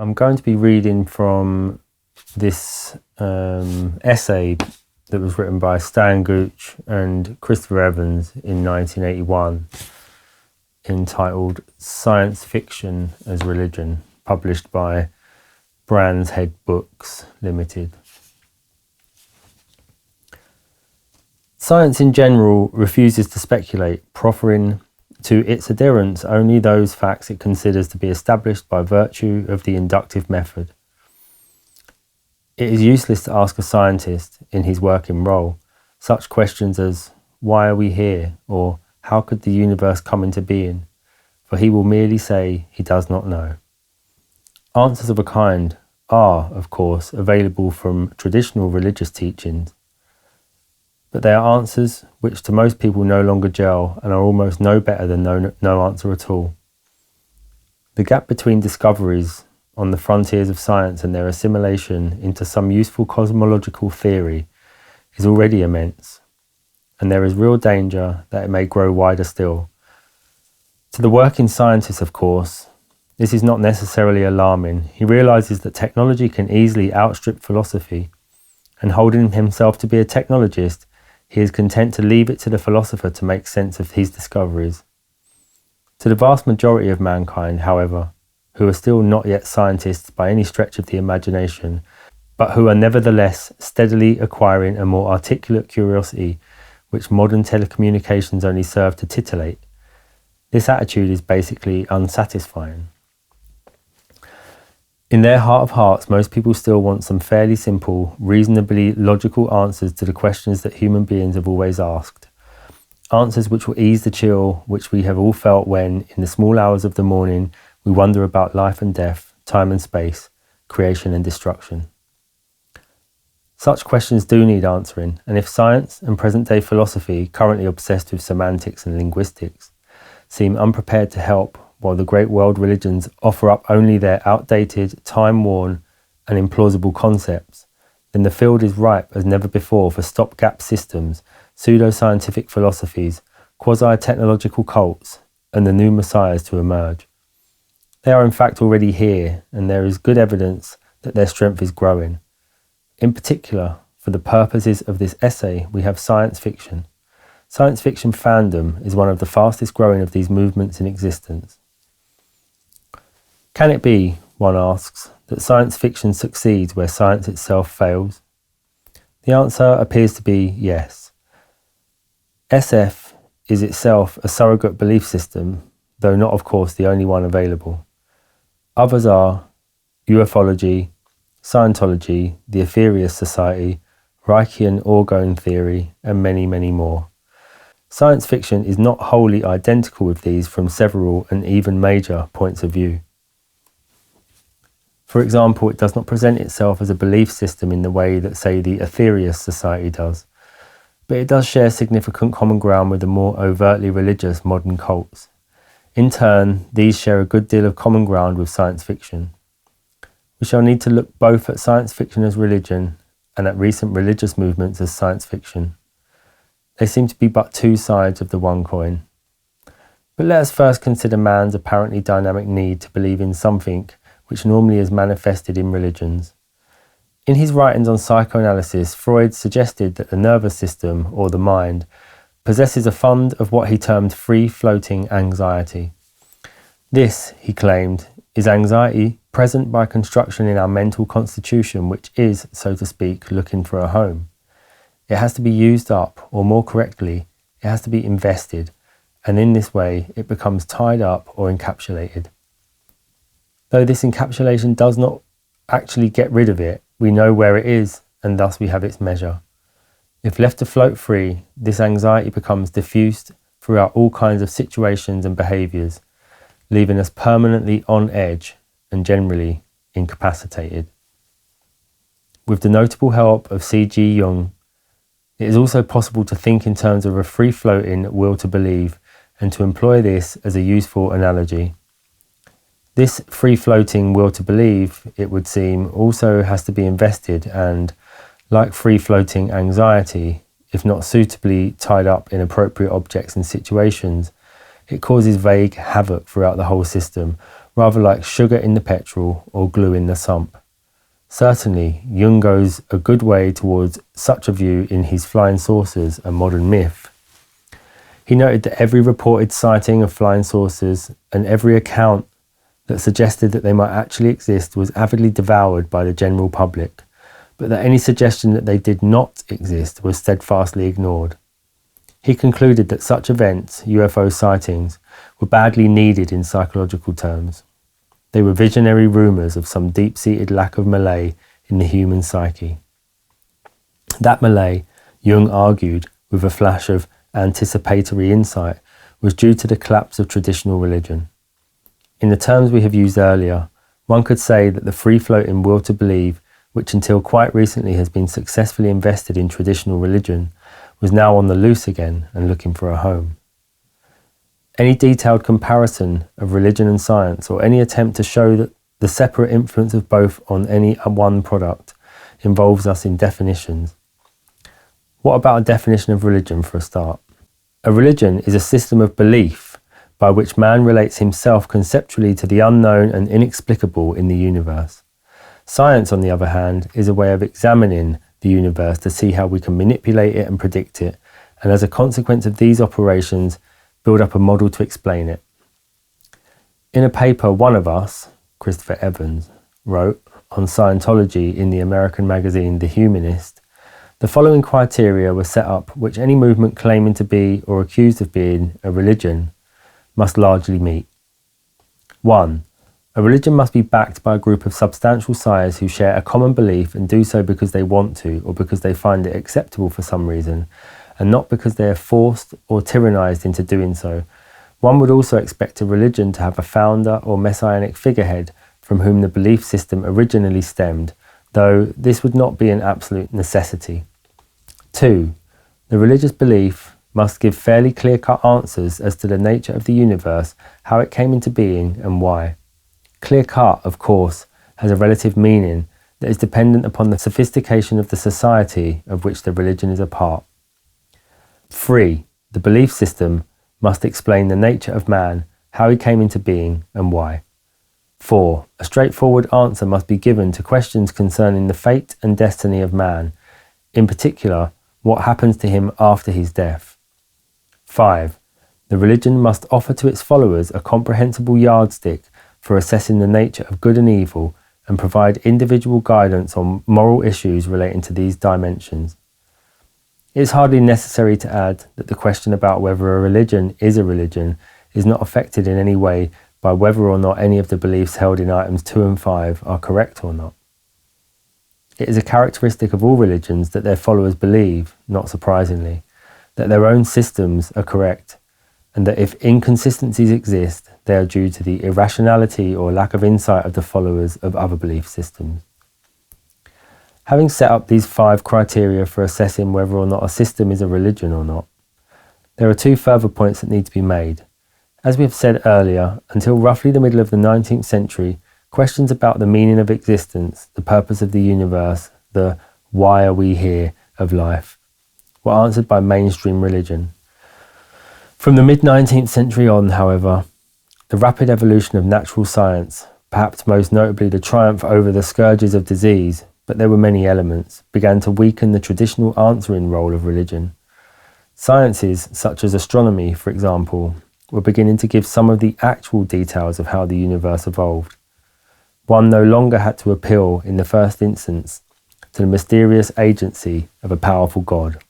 I'm going to be reading from this essay that was written by Stan Gooch and Christopher Evans in 1981, entitled Science Fiction as Religion, published by Brands Head Books Limited. Science in general refuses to speculate, proffering to its adherents only those facts it considers to be established by virtue of the inductive method. It is useless to ask a scientist, in his working role, such questions as, why are we here? Or how could the universe come into being? For he will merely say he does not know. Answers of a kind are, of course, available from traditional religious teachings, but they are answers which to most people no longer gel and are almost no better than no answer at all. The gap between discoveries on the frontiers of science and their assimilation into some useful cosmological theory is already immense, and there is real danger that it may grow wider still. To the working scientist, of course, this is not necessarily alarming. He realizes that technology can easily outstrip philosophy, and holding himself to be a technologist, he is content to leave it to the philosopher to make sense of his discoveries. To the vast majority of mankind, however, who are still not yet scientists by any stretch of the imagination, but who are nevertheless steadily acquiring a more articulate curiosity which modern telecommunications only serve to titillate, this attitude is basically unsatisfying. In their heart of hearts, most people still want some fairly simple, reasonably logical answers to the questions that human beings have always asked. Answers which will ease the chill which we have all felt when, in the small hours of the morning, we wonder about life and death, time and space, creation and destruction. Such questions do need answering, and if science and present-day philosophy, currently obsessed with semantics and linguistics, seem unprepared to help, while the great world religions offer up only their outdated, time-worn and implausible concepts, then the field is ripe as never before for stopgap systems, pseudo-scientific philosophies, quasi-technological cults, and the new messiahs to emerge. They are in fact already here, and there is good evidence that their strength is growing. In particular, for the purposes of this essay, we have science fiction. Science fiction fandom is one of the fastest growing of these movements in existence. Can it be, one asks, that science fiction succeeds where science itself fails? The answer appears to be yes. SF is itself a surrogate belief system, though not of course the only one available. Others are ufology, Scientology, the Aetherius Society, Reichian orgone theory, and many, many more. Science fiction is not wholly identical with these from several and even major points of view. For example, it does not present itself as a belief system in the way that, say, the Aetherius Society does, but it does share significant common ground with the more overtly religious modern cults. In turn, these share a good deal of common ground with science fiction. We shall need to look both at science fiction as religion and at recent religious movements as science fiction. They seem to be but two sides of the one coin. But let us first consider man's apparently dynamic need to believe in something which normally is manifested in religions. In his writings on psychoanalysis, Freud suggested that the nervous system, or the mind, possesses a fund of what he termed free-floating anxiety. This, he claimed, is anxiety present by construction in our mental constitution, which is, so to speak, looking for a home. It has to be used up, or more correctly, it has to be invested, and in this way it becomes tied up or encapsulated. Though this encapsulation does not actually get rid of it, we know where it is, and thus we have its measure. If left to float free, this anxiety becomes diffused throughout all kinds of situations and behaviours, leaving us permanently on edge and generally incapacitated. With the notable help of C.G. Jung, it is also possible to think in terms of a free-floating will to believe and to employ this as a useful analogy. This free-floating will to believe, it would seem, also has to be invested and, like free-floating anxiety, if not suitably tied up in appropriate objects and situations, it causes vague havoc throughout the whole system, rather like sugar in the petrol or glue in the sump. Certainly, Jung goes a good way towards such a view in his Flying Saucers, a Modern Myth. He noted that every reported sighting of flying saucers and every account that suggested that they might actually exist was avidly devoured by the general public, but that any suggestion that they did not exist was steadfastly ignored. He concluded that such events, UFO sightings, were badly needed in psychological terms. They were visionary rumours of some deep-seated lack of Malay in the human psyche. That Malay, Jung argued, with a flash of anticipatory insight, was due to the collapse of traditional religion. In the terms we have used earlier, one could say that the free-floating will to believe, which until quite recently has been successfully invested in traditional religion, was now on the loose again and looking for a home. Any detailed comparison of religion and science, or any attempt to show that the separate influence of both on any one product, involves us in definitions. What about a definition of religion for a start? A religion is a system of belief by which man relates himself conceptually to the unknown and inexplicable in the universe. Science, on the other hand, is a way of examining the universe to see how we can manipulate it and predict it, and as a consequence of these operations, build up a model to explain it. In a paper one of us, Christopher Evans, wrote on Scientology in the American magazine The Humanist, the following criteria were set up which any movement claiming to be or accused of being a religion must largely meet. 1. A religion must be backed by a group of substantial sires who share a common belief and do so because they want to or because they find it acceptable for some reason, and not because they are forced or tyrannized into doing so. One would also expect a religion to have a founder or messianic figurehead from whom the belief system originally stemmed, though this would not be an absolute necessity. 2. The religious belief must give fairly clear-cut answers as to the nature of the universe, how it came into being, and why. Clear-cut, of course, has a relative meaning that is dependent upon the sophistication of the society of which the religion is a part. 3. The belief system must explain the nature of man, how he came into being, and why. 4. A straightforward answer must be given to questions concerning the fate and destiny of man, in particular, what happens to him after his death. 5. The religion must offer to its followers a comprehensible yardstick for assessing the nature of good and evil and provide individual guidance on moral issues relating to these dimensions. It is hardly necessary to add that the question about whether a religion is a religion is not affected in any way by whether or not any of the beliefs held in items 2 and 5 are correct or not. It is a characteristic of all religions that their followers believe, not surprisingly, that their own systems are correct, and that if inconsistencies exist, they are due to the irrationality or lack of insight of the followers of other belief systems. Having set up these 5 criteria for assessing whether or not a system is a religion or not, there are 2 further points that need to be made. As we have said earlier, until roughly the middle of the 19th century, questions about the meaning of existence, the purpose of the universe, the why are we here of life, were answered by mainstream religion. From the mid-19th century on, however, the rapid evolution of natural science, perhaps most notably the triumph over the scourges of disease, but there were many elements, began to weaken the traditional answering role of religion. Sciences, such as astronomy, for example, were beginning to give some of the actual details of how the universe evolved. One no longer had to appeal, in the first instance, to the mysterious agency of a powerful God.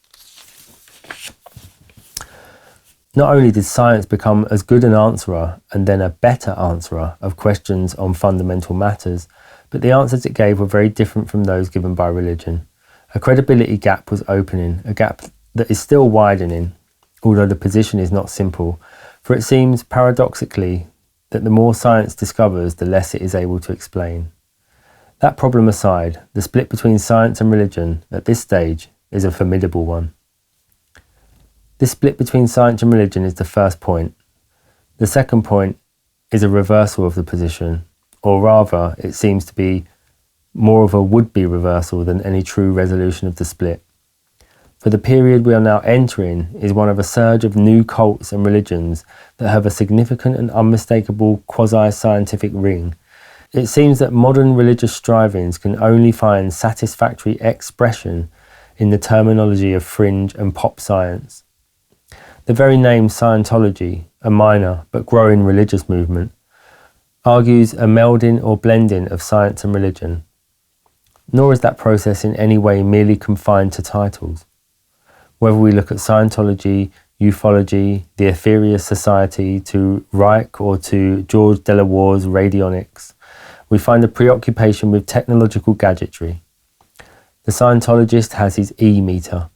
Not only did science become as good an answerer and then a better answerer of questions on fundamental matters, but the answers it gave were very different from those given by religion. A credibility gap was opening, a gap that is still widening, although the position is not simple, for it seems, paradoxically, that the more science discovers, the less it is able to explain. That problem aside, the split between science and religion, at this stage, is a formidable one. This split between science and religion is the first point. The second point is a reversal of the position, or rather, it seems to be more of a would-be reversal than any true resolution of the split. For the period we are now entering is one of a surge of new cults and religions that have a significant and unmistakable quasi-scientific ring. It seems that modern religious strivings can only find satisfactory expression in the terminology of fringe and pop science. The very name Scientology, a minor but growing religious movement, argues a melding or blending of science and religion. Nor is that process in any way merely confined to titles. Whether we look at Scientology, ufology, the Aetherius Society, to Reich or to George Delawar's radionics, we find a preoccupation with technological gadgetry. The Scientologist has his E-meter,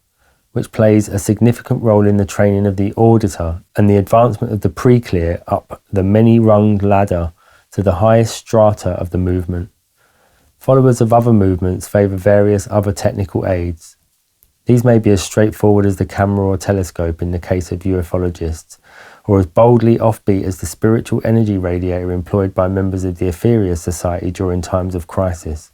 which plays a significant role in the training of the auditor and the advancement of the pre-clear up the many-runged ladder to the highest strata of the movement. Followers of other movements favour various other technical aids. These may be as straightforward as the camera or telescope in the case of ufologists, or as boldly offbeat as the spiritual energy radiator employed by members of the Aetherius Society during times of crisis.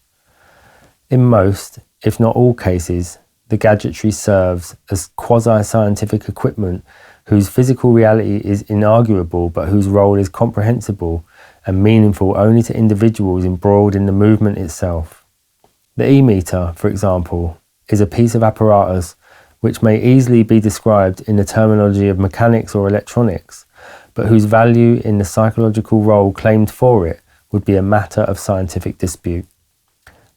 In most, if not all cases, the gadgetry serves as quasi-scientific equipment whose physical reality is inarguable but whose role is comprehensible and meaningful only to individuals embroiled in the movement itself. The E-meter, for example, is a piece of apparatus which may easily be described in the terminology of mechanics or electronics, but whose value in the psychological role claimed for it would be a matter of scientific dispute.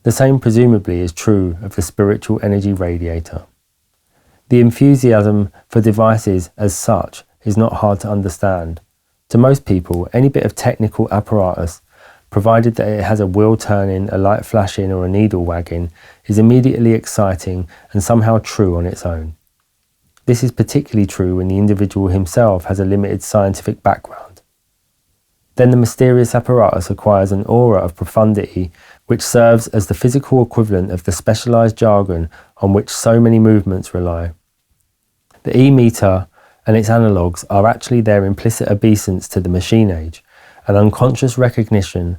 The same presumably is true of the spiritual energy radiator. The enthusiasm for devices as such is not hard to understand. To most people, any bit of technical apparatus, provided that it has a wheel turning, a light flashing or a needle wagging, is immediately exciting and somehow true on its own. This is particularly true when the individual himself has a limited scientific background. Then the mysterious apparatus acquires an aura of profundity which serves as the physical equivalent of the specialized jargon on which so many movements rely. The E-meter and its analogues are actually their implicit obeisance to the machine age, an unconscious recognition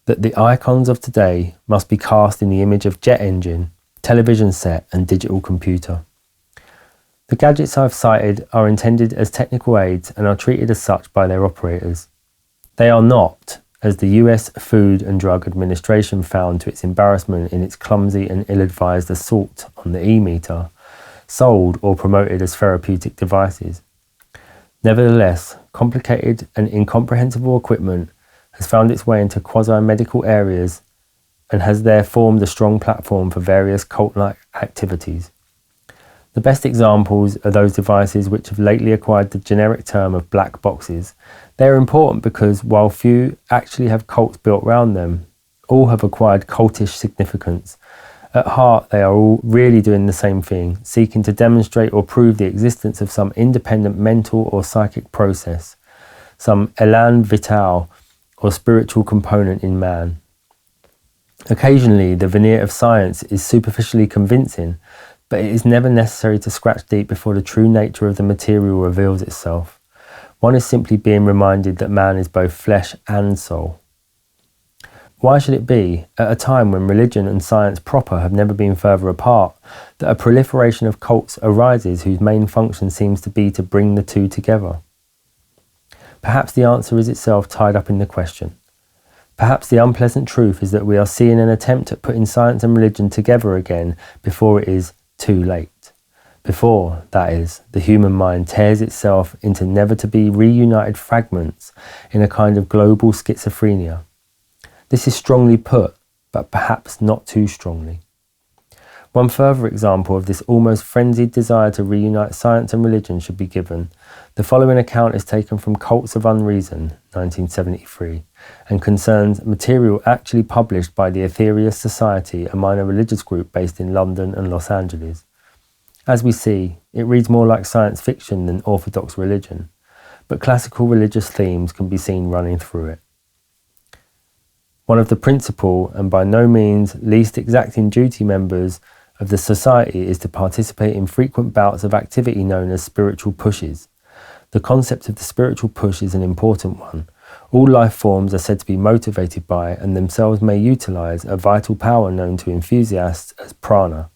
that the icons of today must be cast in the image of jet engine, television set and digital computer. The gadgets I've cited are intended as technical aids and are treated as such by their operators. They are not, as the US Food and Drug Administration found to its embarrassment in its clumsy and ill-advised assault on the E-meter, sold or promoted as therapeutic devices. Nevertheless, complicated and incomprehensible equipment has found its way into quasi-medical areas and has there formed a strong platform for various cult-like activities. The best examples are those devices which have lately acquired the generic term of black boxes. They are important because, while few actually have cults built around them, all have acquired cultish significance. At heart, they are all really doing the same thing, seeking to demonstrate or prove the existence of some independent mental or psychic process, some élan vital or spiritual component in man. Occasionally, the veneer of science is superficially convincing, but it is never necessary to scratch deep before the true nature of the material reveals itself. One is simply being reminded that man is both flesh and soul. Why should it be, at a time when religion and science proper have never been further apart, that a proliferation of cults arises whose main function seems to be to bring the two together? Perhaps the answer is itself tied up in the question. Perhaps the unpleasant truth is that we are seeing an attempt at putting science and religion together again before it is too late. Before, that is, the human mind tears itself into never-to-be reunited fragments in a kind of global schizophrenia. This is strongly put, but perhaps not too strongly. One further example of this almost frenzied desire to reunite science and religion should be given. The following account is taken from Cults of Unreason, 1973, and concerns material actually published by the Aetherius Society, a minor religious group based in London and Los Angeles. As we see, it reads more like science fiction than orthodox religion, but classical religious themes can be seen running through it. One of the principal and by no means least exacting duty members of the society is to participate in frequent bouts of activity known as spiritual pushes. The concept of the spiritual push is an important one. All life forms are said to be motivated by and themselves may utilize a vital power known to enthusiasts as prana.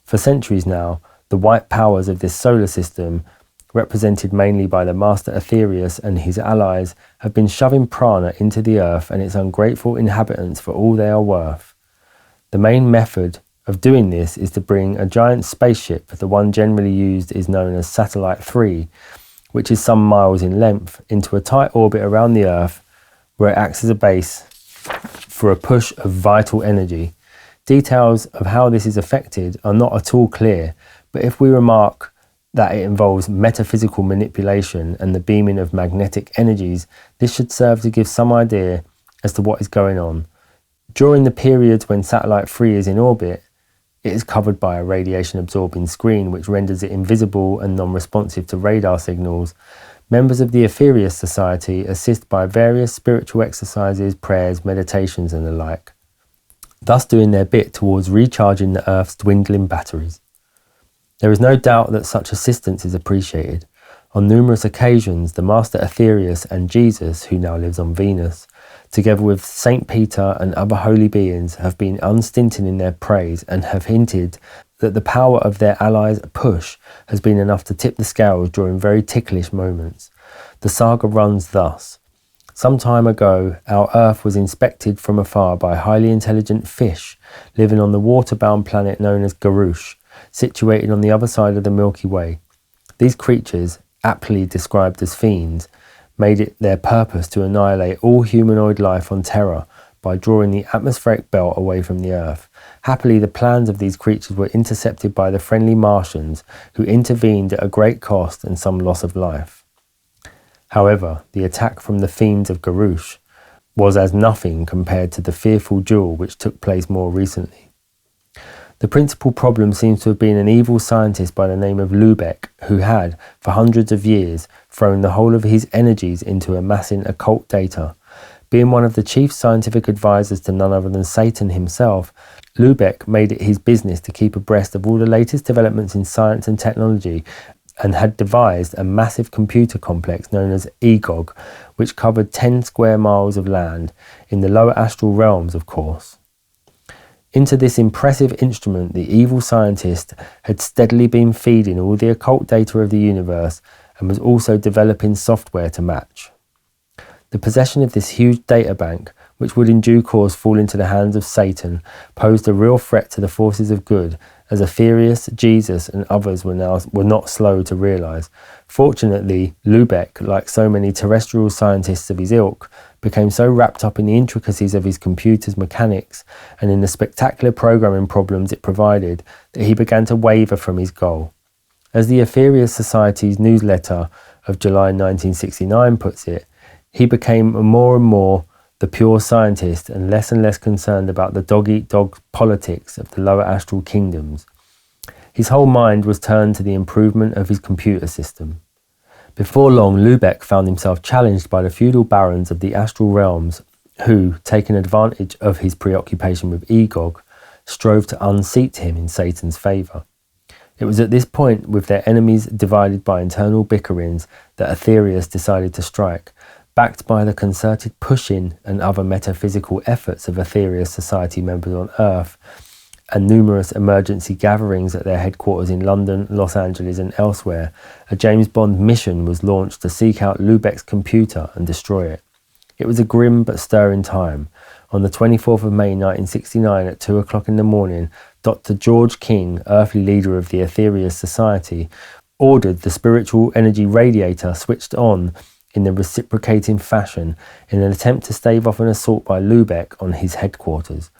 For centuries now, The white powers of this solar system, represented mainly by the Master Aetherius and his allies, have been shoving prana into the earth and its ungrateful inhabitants for all they are worth. The main method of doing this is to bring a giant spaceship, the one generally used is known as Satellite 3, which is some miles in length, into a tight orbit around the Earth, where it acts as a base for a push of vital energy. Details of how this is effected are not at all clear, but if we remark that it involves metaphysical manipulation and the beaming of magnetic energies, this should serve to give some idea as to what is going on. During the periods when Satellite 3 is in orbit, it is covered by a radiation-absorbing screen which renders it invisible and non-responsive to radar signals. Members of the Aetherius Society assist by various spiritual exercises, prayers, meditations and the like, thus doing their bit towards recharging the Earth's dwindling batteries. There is no doubt that such assistance is appreciated. On numerous occasions, the Master Aetherius and Jesus, who now lives on Venus, together with St. Peter and other holy beings, have been unstinted in their praise and have hinted that the power of their allies' push has been enough to tip the scales during very ticklish moments. The saga runs thus. Some time ago, our Earth was inspected from afar by highly intelligent fish living on the water-bound planet known as Gooch, situated on the other side of the Milky Way. These creatures, aptly described as fiends, made it their purpose to annihilate all humanoid life on Terra by drawing the atmospheric belt away from the Earth. Happily, the plans of these creatures were intercepted by the friendly Martians, who intervened at a great cost and some loss of life. However, the attack from the fiends of Gooch was as nothing compared to the fearful duel which took place more recently. The principal problem seems to have been an evil scientist by the name of Lubeck, who had, for hundreds of years, thrown the whole of his energies into amassing occult data. Being one of the chief scientific advisors to none other than Satan himself, Lubeck made it his business to keep abreast of all the latest developments in science and technology, and had devised a massive computer complex known as EGOG, which covered 10 square miles of land, in the lower astral realms, of course. Into this impressive instrument, the evil scientist had steadily been feeding all the occult data of the universe and was also developing software to match. The possession of this huge data bank, which would in due course fall into the hands of Satan, posed a real threat to the forces of good, as Aetherius, Jesus and others were not slow to realise. Fortunately, Lubeck, like so many terrestrial scientists of his ilk, became so wrapped up in the intricacies of his computer's mechanics and in the spectacular programming problems it provided that he began to waver from his goal. As the Aetherius Society's newsletter of July 1969 puts it, he became more and more the pure scientist and less concerned about the dog-eat-dog politics of the lower astral kingdoms. His whole mind was turned to the improvement of his computer system. Before long, Lubeck found himself challenged by the feudal barons of the astral realms who, taking advantage of his preoccupation with EGOG, strove to unseat him in Satan's favour. It was at this point, with their enemies divided by internal bickerings, that Aetherius decided to strike. Backed by the concerted push-in and other metaphysical efforts of Aetherius Society members on Earth, and numerous emergency gatherings at their headquarters in London, Los Angeles and elsewhere, a James Bond mission was launched to seek out Lubeck's computer and destroy it. It was a grim but stirring time. On the 24th of May 1969 at 2 o'clock in the morning, Dr. George King, earthly leader of the Aetherius Society, ordered the spiritual energy radiator switched on in the reciprocating fashion in an attempt to stave off an assault by Lubeck on his headquarters.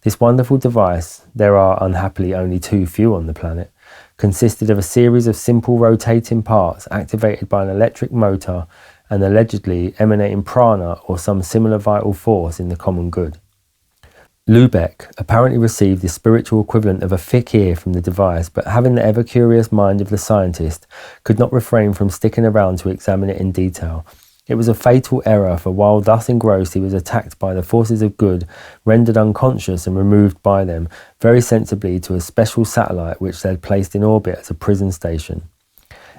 This wonderful device, there are unhappily only too few on the planet, consisted of a series of simple rotating parts activated by an electric motor and allegedly emanating prana or some similar vital force in the common good. Lubeck apparently received the spiritual equivalent of a thick ear from the device, but having the ever-curious mind of the scientist, could not refrain from sticking around to examine it in detail. It was a fatal error, for while thus engrossed he was attacked by the forces of good, rendered unconscious and removed by them, very sensibly to a special satellite which they had placed in orbit as a prison station.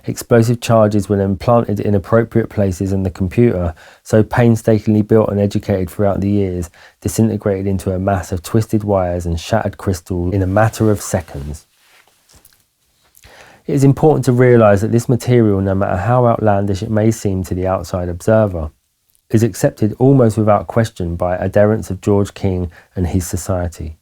Explosive charges were then planted in appropriate places, and the computer, so painstakingly built and educated throughout the years, disintegrated into a mass of twisted wires and shattered crystal in a matter of seconds. It is important to realise that this material, no matter how outlandish it may seem to the outside observer, is accepted almost without question by adherents of George King and his society.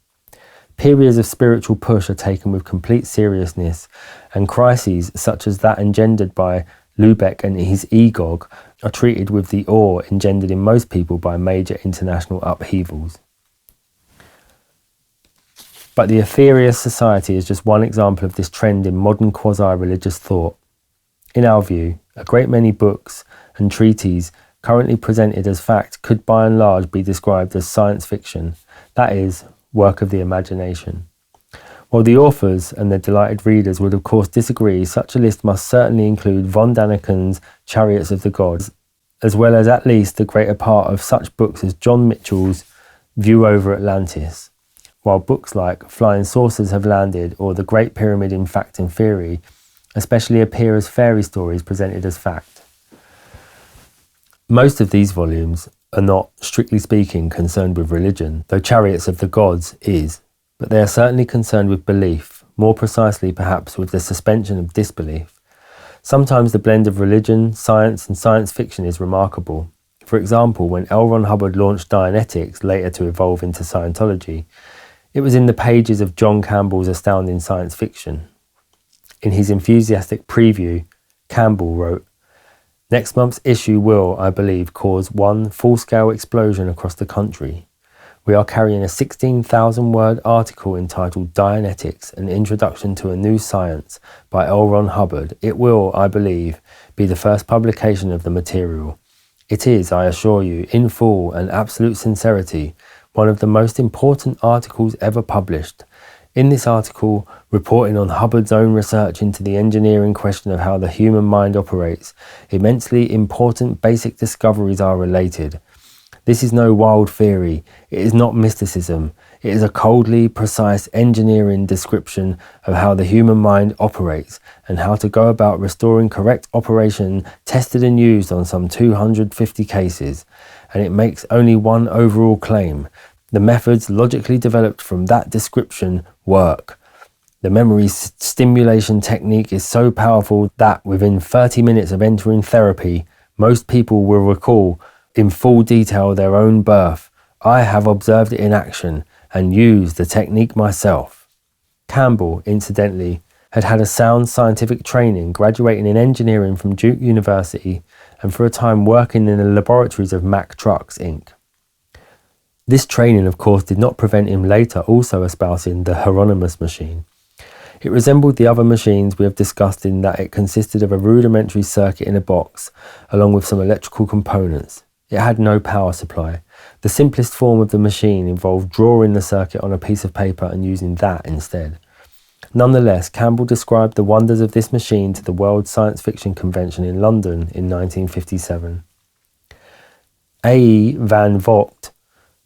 Periods of spiritual push are taken with complete seriousness, and crises such as that engendered by Lubeck and his EGOG are treated with the awe engendered in most people by major international upheavals. But the Aetherius Society is just one example of this trend in modern quasi-religious thought. In our view, a great many books and treatises currently presented as fact could by and large be described as science fiction, that is, work of the imagination. While the authors and their delighted readers would of course disagree, such a list must certainly include von Daniken's Chariots of the Gods, as well as at least the greater part of such books as John Mitchell's View Over Atlantis, while books like Flying Saucers Have Landed or The Great Pyramid in Fact and Theory especially appear as fairy stories presented as fact. Most of these volumes are not, strictly speaking, concerned with religion, though Chariots of the Gods is, but they are certainly concerned with belief, more precisely perhaps with the suspension of disbelief. Sometimes the blend of religion, science and science fiction is remarkable. For example, when L. Ron Hubbard launched Dianetics, later to evolve into Scientology, it was in the pages of John Campbell's astounding science fiction. In his enthusiastic preview, Campbell wrote, "Next month's issue will, I believe, cause one full-scale explosion across the country. We are carrying a 16,000-word article entitled Dianetics, an Introduction to a New Science by L. Ron Hubbard. It will, I believe, be the first publication of the material. It is, I assure you, in full and absolute sincerity, one of the most important articles ever published. In this article, reporting on Hubbard's own research into the engineering question of how the human mind operates, immensely important basic discoveries are related. This is no wild theory, it is not mysticism, it is a coldly precise engineering description of how the human mind operates and how to go about restoring correct operation tested and used on some 250 cases, and it makes only one overall claim. The methods logically developed from that description work. The memory stimulation technique is so powerful that within 30 minutes of entering therapy, most people will recall in full detail their own birth. I have observed it in action and used the technique myself." Campbell, incidentally, had had a sound scientific training, graduating in engineering from Duke University and for a time working in the laboratories of Mack Trucks, Inc. This training, of course, did not prevent him later also espousing the Hieronymus machine. It resembled the other machines we have discussed in that it consisted of a rudimentary circuit in a box, along with some electrical components. It had no power supply. The simplest form of the machine involved drawing the circuit on a piece of paper and using that instead. Nonetheless, Campbell described the wonders of this machine to the World Science Fiction Convention in London in 1957. A. van Vogt,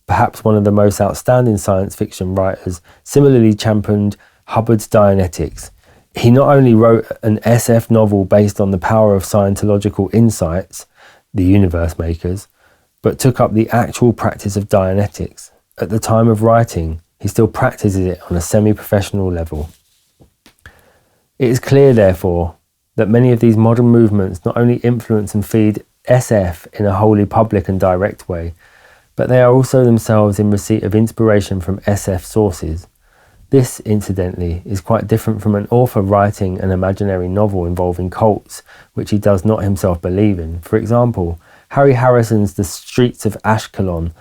perhaps one of the most outstanding science fiction writers, similarly championed Hubbard's Dianetics. He not only wrote an SF novel based on the power of Scientological insights, the universe makers, but took up the actual practice of Dianetics. At the time of writing, he still practices it on a semi-professional level. It is clear, therefore, that many of these modern movements not only influence and feed SF in a wholly public and direct way, but they are also themselves in receipt of inspiration from SF sources. This, incidentally, is quite different from an author writing an imaginary novel involving cults, which he does not himself believe in. For example, Harry Harrison's The Streets of Ashkelon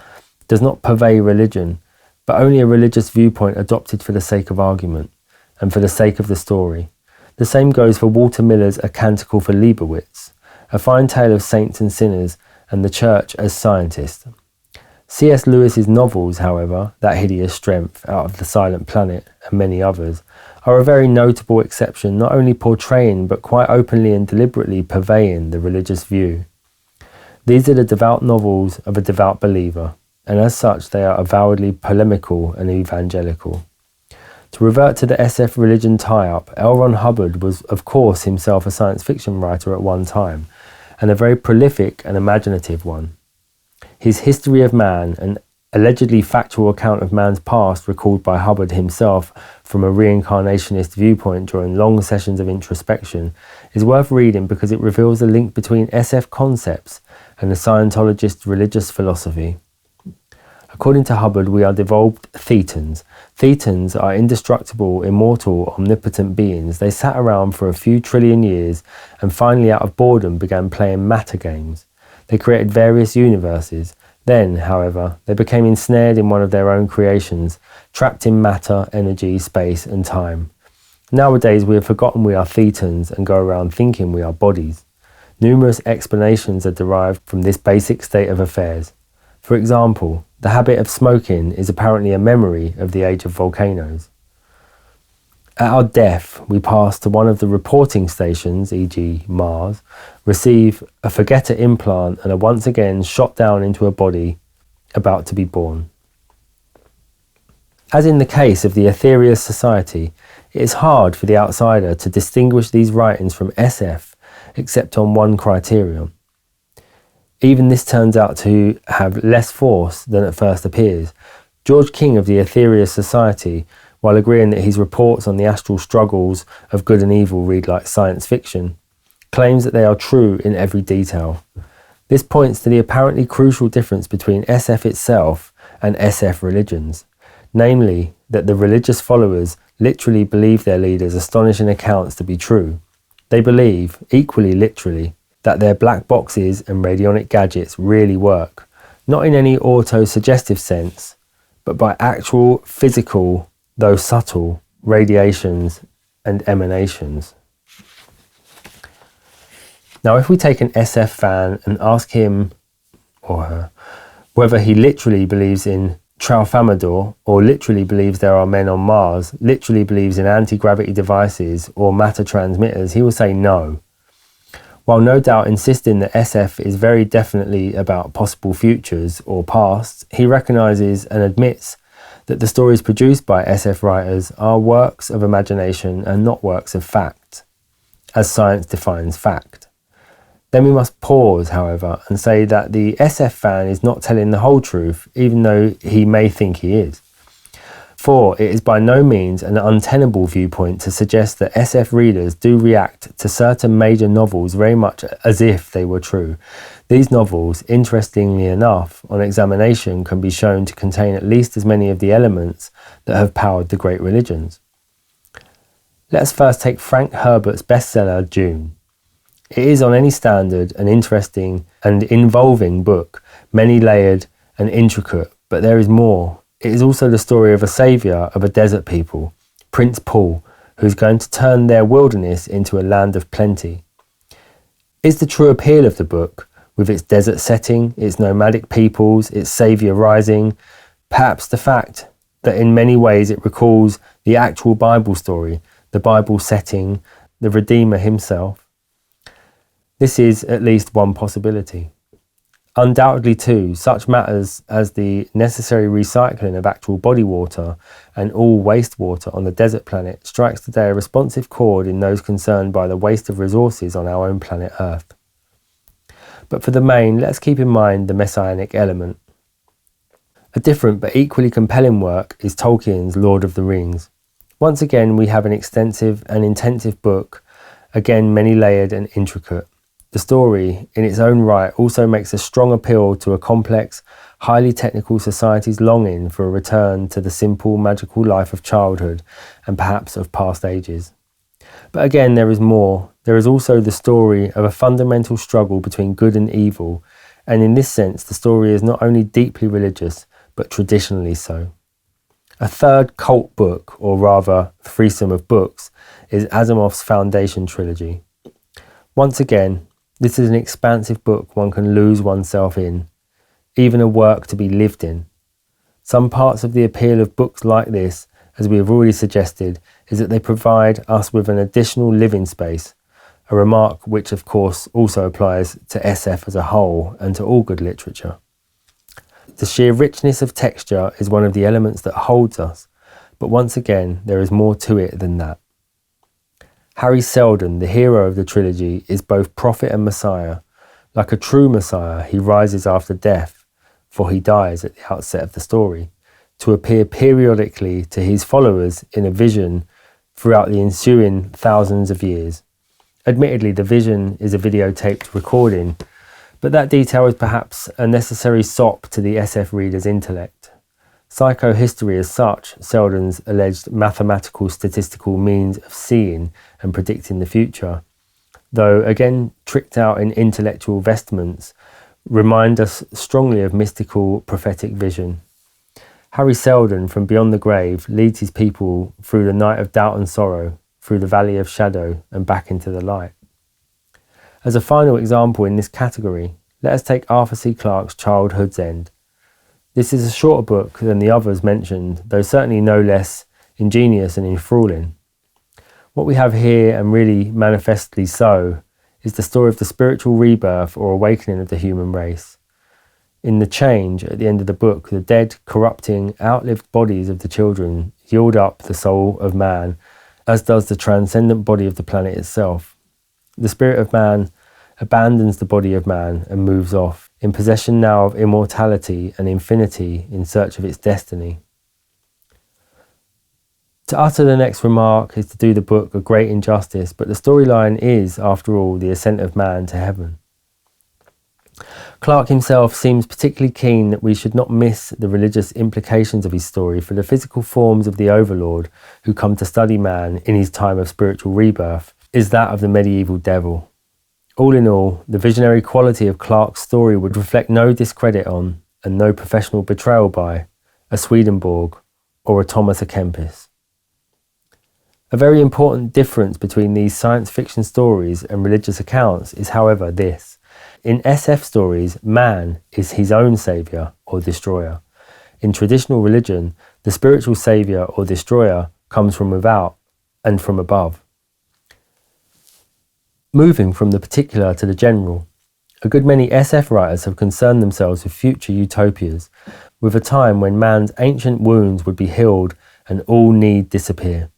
does not purvey religion, but only a religious viewpoint adopted for the sake of argument, and for the sake of the story. The same goes for Walter Miller's A Canticle for Leibowitz, a fine tale of saints and sinners, and the church as scientist. C.S. Lewis's novels, however, That Hideous Strength, Out of the Silent Planet, and many others, are a very notable exception, not only portraying but quite openly and deliberately purveying the religious view. These are the devout novels of a devout believer, and as such they are avowedly polemical and evangelical. To revert to the SF religion tie-up, L. Ron Hubbard was of course himself a science fiction writer at one time, and a very prolific and imaginative one. His History of Man, an allegedly factual account of man's past recalled by Hubbard himself from a reincarnationist viewpoint during long sessions of introspection, is worth reading because it reveals the link between SF concepts and the Scientologist religious philosophy. According to Hubbard, we are devolved thetans. Thetans are indestructible, immortal, omnipotent beings. They sat around for a few trillion years and finally out of boredom began playing matter games. They created various universes. Then, however, they became ensnared in one of their own creations, trapped in matter, energy, space and time. Nowadays we have forgotten we are thetans and go around thinking we are bodies. Numerous explanations are derived from this basic state of affairs. For example, the habit of smoking is apparently a memory of the age of volcanoes. At our death, we pass to one of the reporting stations, e.g. Mars, receive a forgetter implant and are once again shot down into a body about to be born. As in the case of the Aetherius Society, it is hard for the outsider to distinguish these writings from SF except on one criterion. Even this turns out to have less force than at first appears. George King of the Aetherius Society, while agreeing that his reports on the astral struggles of good and evil read like science fiction, claims that they are true in every detail. This points to the apparently crucial difference between SF itself and SF religions, namely that the religious followers literally believe their leaders' astonishing accounts to be true. They believe, equally literally, that their black boxes and radionic gadgets really work, not in any auto-suggestive sense, but by actual physical, though subtle, radiations and emanations. Now, if we take an SF fan and ask him or her whether he literally believes in Tralfamadore, or literally believes there are men on Mars, literally believes in anti-gravity devices or matter transmitters, he will say no. While no doubt insisting that SF is very definitely about possible futures or pasts, he recognises and admits that the stories produced by SF writers are works of imagination and not works of fact, as science defines fact. Then we must pause, however, and say that the SF fan is not telling the whole truth, even though he may think he is. For it is by no means an untenable viewpoint to suggest that SF readers do react to certain major novels very much as if they were true. These novels, interestingly enough, on examination can be shown to contain at least as many of the elements that have powered the great religions. Let us first take Frank Herbert's bestseller, Dune. It is on any standard an interesting and involving book, many-layered and intricate, but there is more. It is also the story of a saviour of a desert people, Prince Paul, who is going to turn their wilderness into a land of plenty. Is the true appeal of the book, with its desert setting, its nomadic peoples, its saviour rising, perhaps the fact that in many ways it recalls the actual Bible story, the Bible setting, the Redeemer himself? This is at least one possibility. Undoubtedly too, such matters as the necessary recycling of actual body water and all wastewater on the desert planet strikes today a responsive chord in those concerned by the waste of resources on our own planet Earth. But for the main, let's keep in mind the messianic element. A different but equally compelling work is Tolkien's Lord of the Rings. Once again, we have an extensive and intensive book, again many-layered and intricate. The story, in its own right, also makes a strong appeal to a complex, highly technical society's longing for a return to the simple, magical life of childhood and perhaps of past ages. But again, there is more. There is also the story of a fundamental struggle between good and evil, and in this sense, the story is not only deeply religious, but traditionally so. A third cult book, or rather threesome of books, is Asimov's Foundation trilogy. Once again, this is an expansive book one can lose oneself in, even a work to be lived in. Some parts of the appeal of books like this, as we have already suggested, is that they provide us with an additional living space, a remark which of course also applies to SF as a whole and to all good literature. The sheer richness of texture is one of the elements that holds us, but once again there is more to it than that. Harry Seldon, the hero of the trilogy, is both prophet and messiah. Like a true messiah, he rises after death, for he dies at the outset of the story, to appear periodically to his followers in a vision throughout the ensuing thousands of years. Admittedly, the vision is a videotaped recording, but that detail is perhaps a necessary sop to the SF reader's intellect. Psychohistory as such, Selden's alleged mathematical statistical means of seeing and predicting the future, though again tricked out in intellectual vestments, remind us strongly of mystical prophetic vision. Harry Selden, from beyond the grave, leads his people through the night of doubt and sorrow, through the valley of shadow and back into the light. As a final example in this category, let us take Arthur C. Clarke's Childhood's End. This is a shorter book than the others mentioned, though certainly no less ingenious and enthralling. What we have here, and really manifestly so, is the story of the spiritual rebirth or awakening of the human race. In the change, at the end of the book, the dead, corrupting, outlived bodies of the children yield up the soul of man, as does the transcendent body of the planet itself. The spirit of man abandons the body of man and moves off, in possession now of immortality and infinity in search of its destiny. To utter the next remark is to do the book a great injustice, but the storyline is, after all, the ascent of man to heaven. Clarke himself seems particularly keen that we should not miss the religious implications of his story, for the physical forms of the overlord who come to study man in his time of spiritual rebirth is that of the medieval devil. All in all, the visionary quality of Clarke's story would reflect no discredit on, and no professional betrayal by, a Swedenborg or a Thomas à Kempis. A very important difference between these science fiction stories and religious accounts is, however, this. In SF stories, man is his own saviour or destroyer. In traditional religion, the spiritual saviour or destroyer comes from without and from above. Moving from the particular to the general, a good many SF writers have concerned themselves with future utopias, with a time when man's ancient wounds would be healed and all need disappear.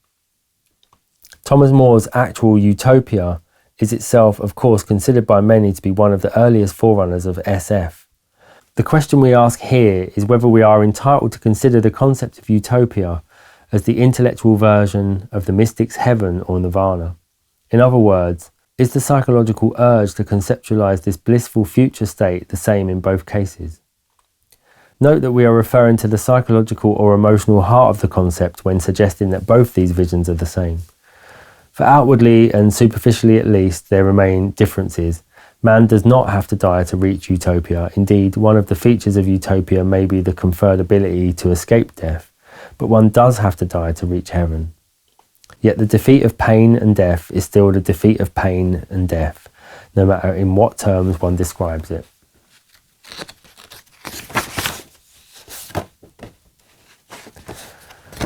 Thomas More's actual utopia is itself, of course, considered by many to be one of the earliest forerunners of SF. The question we ask here is whether we are entitled to consider the concept of utopia as the intellectual version of the mystic's heaven or nirvana. In other words, is the psychological urge to conceptualize this blissful future state the same in both cases? Note that we are referring to the psychological or emotional heart of the concept when suggesting that both these visions are the same. For outwardly and superficially at least, there remain differences. Man does not have to die to reach utopia. Indeed, one of the features of utopia may be the conferred ability to escape death, but one does have to die to reach heaven. Yet the defeat of pain and death is still the defeat of pain and death, no matter in what terms one describes it.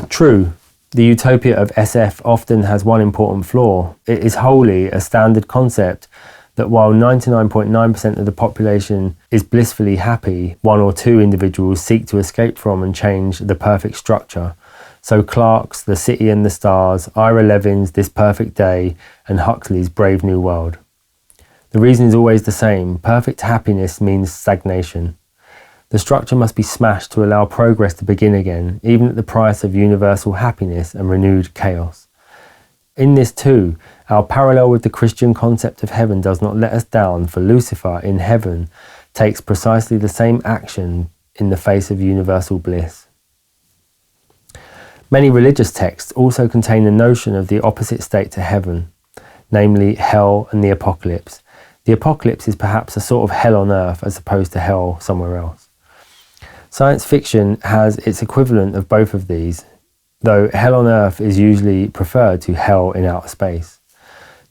True, the utopia of SF often has one important flaw. It is wholly a standard concept that while 99.9% of the population is blissfully happy, one or two individuals seek to escape from and change the perfect structure. So Clarke's The City and the Stars, Ira Levin's This Perfect Day, and Huxley's Brave New World. The reason is always the same. Perfect happiness means stagnation. The structure must be smashed to allow progress to begin again, even at the price of universal happiness and renewed chaos. In this too, our parallel with the Christian concept of heaven does not let us down, for Lucifer in heaven takes precisely the same action in the face of universal bliss. Many religious texts also contain the notion of the opposite state to heaven, namely hell and the apocalypse. The apocalypse is perhaps a sort of hell on earth as opposed to hell somewhere else. Science fiction has its equivalent of both of these, though hell on earth is usually preferred to hell in outer space.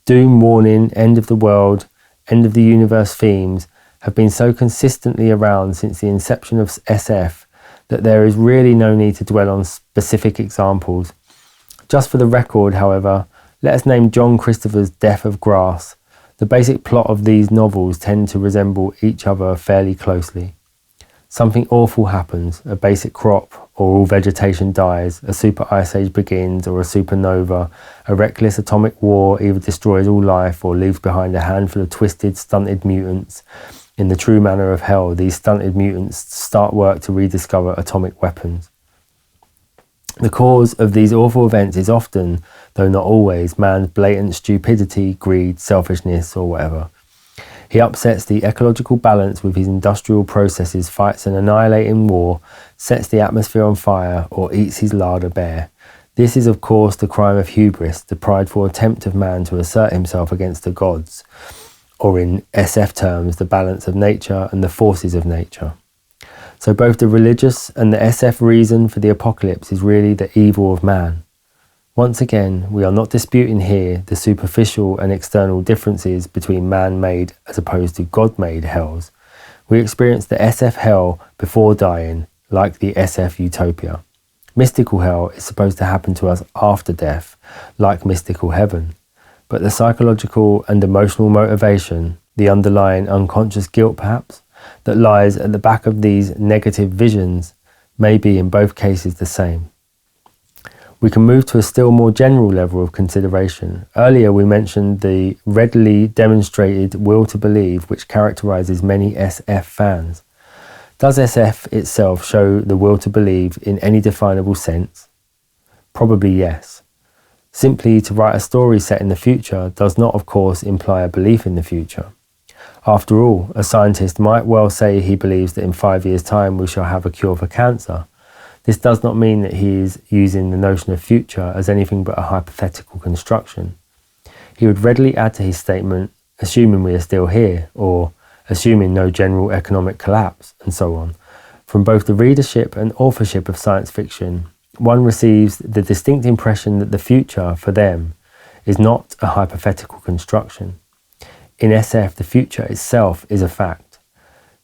Doom, warning, end of the world, end of the universe themes have been so consistently around since the inception of SF that there is really no need to dwell on specific examples. Just for the record, however, let us name John Christopher's Death of Grass. The basic plot of these novels tend to resemble each other fairly closely. Something awful happens, a basic crop, or all vegetation dies, a super ice age begins, or a supernova, a reckless atomic war either destroys all life or leaves behind a handful of twisted, stunted mutants, In the true manner of hell, these stunted mutants start work to rediscover atomic weapons. The cause of these awful events is often, though not always, man's blatant stupidity, greed, selfishness, or whatever. He upsets the ecological balance with his industrial processes, fights an annihilating war, sets the atmosphere on fire, or eats his larder bare. This is, of course, the crime of hubris, the prideful attempt of man to assert himself against the gods, or in SF terms, the balance of nature and the forces of nature. So both the religious and the SF reason for the apocalypse is really the evil of man. Once again, we are not disputing here the superficial and external differences between man-made as opposed to God-made hells. We experience the SF hell before dying, like the SF utopia. Mystical hell is supposed to happen to us after death, like mystical heaven. But the psychological and emotional motivation, the underlying unconscious guilt perhaps, that lies at the back of these negative visions may be in both cases the same. We can move to a still more general level of consideration. Earlier we mentioned the readily demonstrated will to believe which characterizes many SF fans. Does SF itself show the will to believe in any definable sense? Probably yes. Simply to write a story set in the future does not, of course, imply a belief in the future. After all, a scientist might well say he believes that in 5 years' time we shall have a cure for cancer. This does not mean that he is using the notion of future as anything but a hypothetical construction. He would readily add to his statement, assuming we are still here, or assuming no general economic collapse, and so on. From both the readership and authorship of science fiction, one receives the distinct impression that the future, for them, is not a hypothetical construction. In SF, the future itself is a fact.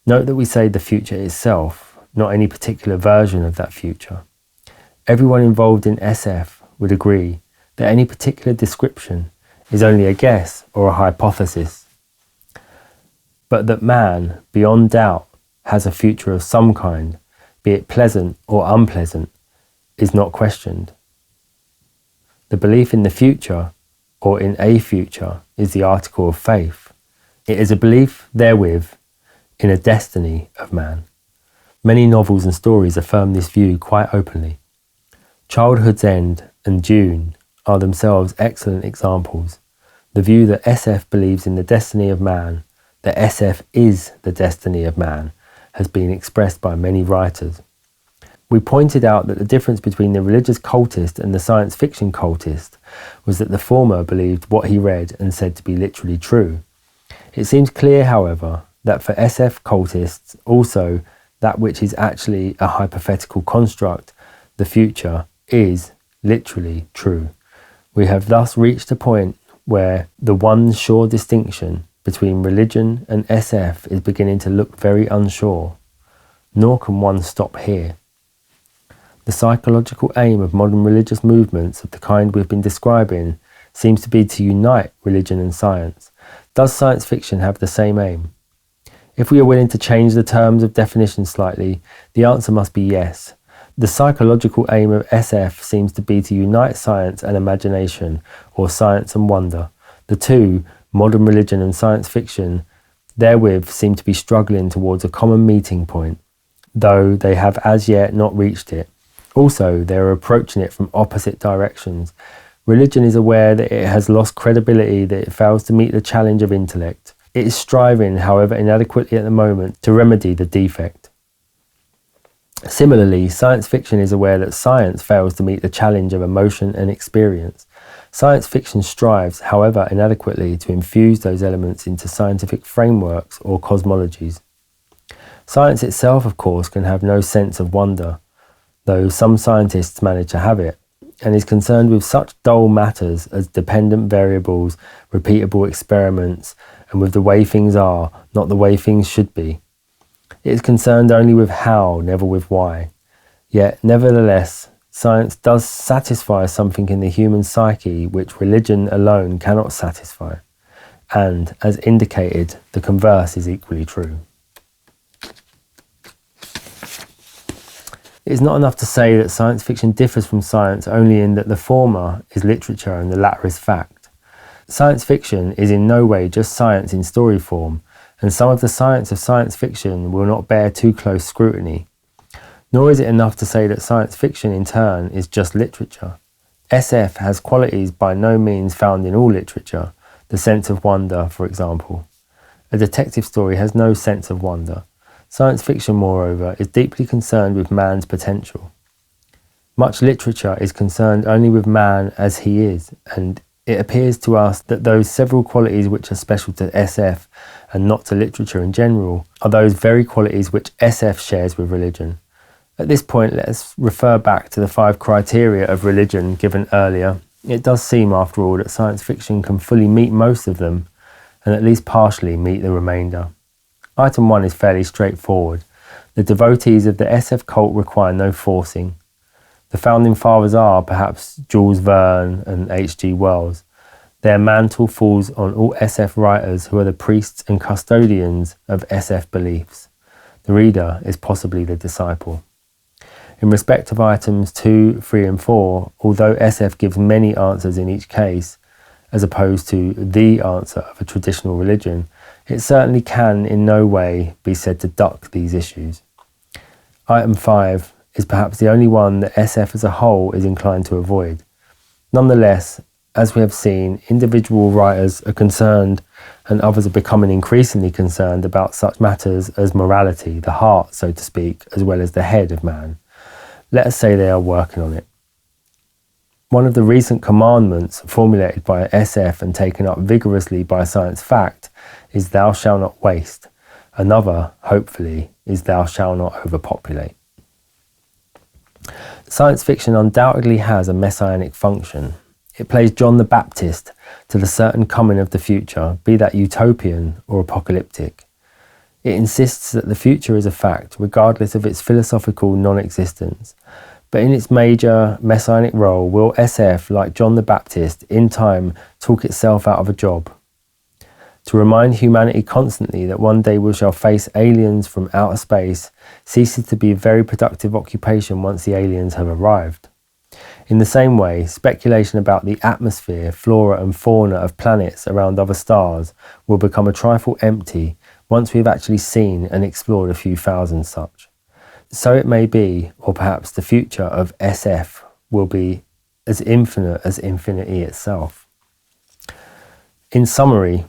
Note that we say the future itself, not any particular version of that future. Everyone involved in SF would agree that any particular description is only a guess or a hypothesis. But that man, beyond doubt, has a future of some kind, be it pleasant or unpleasant, is not questioned. The belief in the future, or in a future, is the article of faith. It is a belief therewith in a destiny of man. Many novels and stories affirm this view quite openly. Childhood's End and Dune are themselves excellent examples. The view that SF believes in the destiny of man, that SF is the destiny of man, has been expressed by many writers. We pointed out that the difference between the religious cultist and the science fiction cultist was that the former believed what he read and said to be literally true. It seems clear, however, that for SF cultists also that which is actually a hypothetical construct, the future, is literally true. We have thus reached a point where the one sure distinction between religion and SF is beginning to look very unsure, nor can one stop here. The psychological aim of modern religious movements of the kind we've been describing seems to be to unite religion and science. Does science fiction have the same aim? If we are willing to change the terms of definition slightly, the answer must be yes. The psychological aim of SF seems to be to unite science and imagination, or science and wonder. The two, modern religion and science fiction, therewith seem to be struggling towards a common meeting point, though they have as yet not reached it. Also, they are approaching it from opposite directions. Religion is aware that it has lost credibility, that it fails to meet the challenge of intellect. It is striving, however inadequately at the moment, to remedy the defect. Similarly, science fiction is aware that science fails to meet the challenge of emotion and experience. Science fiction strives, however inadequately, to infuse those elements into scientific frameworks or cosmologies. Science itself, of course, can have no sense of wonder, though some scientists manage to have it, and is concerned with such dull matters as dependent variables, repeatable experiments, and with the way things are, not the way things should be. It is concerned only with how, never with why. Yet, nevertheless, science does satisfy something in the human psyche which religion alone cannot satisfy. And, as indicated, the converse is equally true. It is not enough to say that science fiction differs from science only in that the former is literature and the latter is fact. Science fiction is in no way just science in story form, and some of the science of science fiction will not bear too close scrutiny. Nor is it enough to say that science fiction in turn is just literature. SF has qualities by no means found in all literature, the sense of wonder, for example. A detective story has no sense of wonder. Science fiction, moreover, is deeply concerned with man's potential. Much literature is concerned only with man as he is, and it appears to us that those several qualities which are special to SF and not to literature in general are those very qualities which SF shares with religion. At this point, let us refer back to the 5 criteria of religion given earlier. It does seem, after all, that science fiction can fully meet most of them, and at least partially meet the remainder. Item 1 is fairly straightforward. The devotees of the SF cult require no forcing. The founding fathers are, perhaps, Jules Verne and H.G. Wells. Their mantle falls on all SF writers who are the priests and custodians of SF beliefs. The reader is possibly the disciple. In respect of items 2, 3 and 4, although SF gives many answers in each case, as opposed to the answer of a traditional religion, it certainly can in no way be said to duck these issues. Item 5 is perhaps the only one that SF as a whole is inclined to avoid. Nonetheless, as we have seen, individual writers are concerned and others are becoming increasingly concerned about such matters as morality, the heart, so to speak, as well as the head of man. Let us say they are working on it. One of the recent commandments formulated by SF and taken up vigorously by science fact is thou shalt not waste. Another, hopefully, is thou shalt not overpopulate. Science fiction undoubtedly has a messianic function. It plays John the Baptist to the certain coming of the future, be that utopian or apocalyptic. It insists that the future is a fact, regardless of its philosophical non-existence. But in its major messianic role, will SF, like John the Baptist, in time talk itself out of a job? To remind humanity constantly that one day we shall face aliens from outer space ceases to be a very productive occupation once the aliens have arrived. In the same way, speculation about the atmosphere, flora and fauna of planets around other stars will become a trifle empty once we have actually seen and explored a few thousand such. So it may be, or perhaps the future of SF will be as infinite as infinity itself. In summary,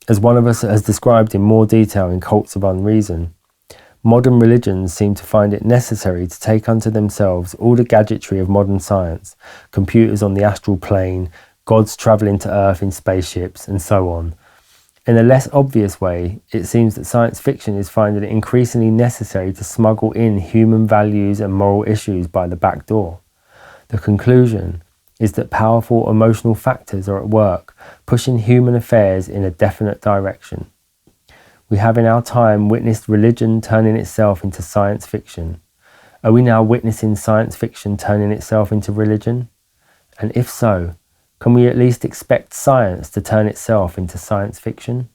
as one of us has described in more detail in Cults of Unreason, modern religions seem to find it necessary to take unto themselves all the gadgetry of modern science, computers on the astral plane, gods travelling to Earth in spaceships, and so on. In a less obvious way, it seems that science fiction is finding it increasingly necessary to smuggle in human values and moral issues by the back door. The conclusion is that powerful emotional factors are at work, pushing human affairs in a definite direction. We have in our time witnessed religion turning itself into science fiction. Are we now witnessing science fiction turning itself into religion? And if so, can we at least expect science to turn itself into science fiction?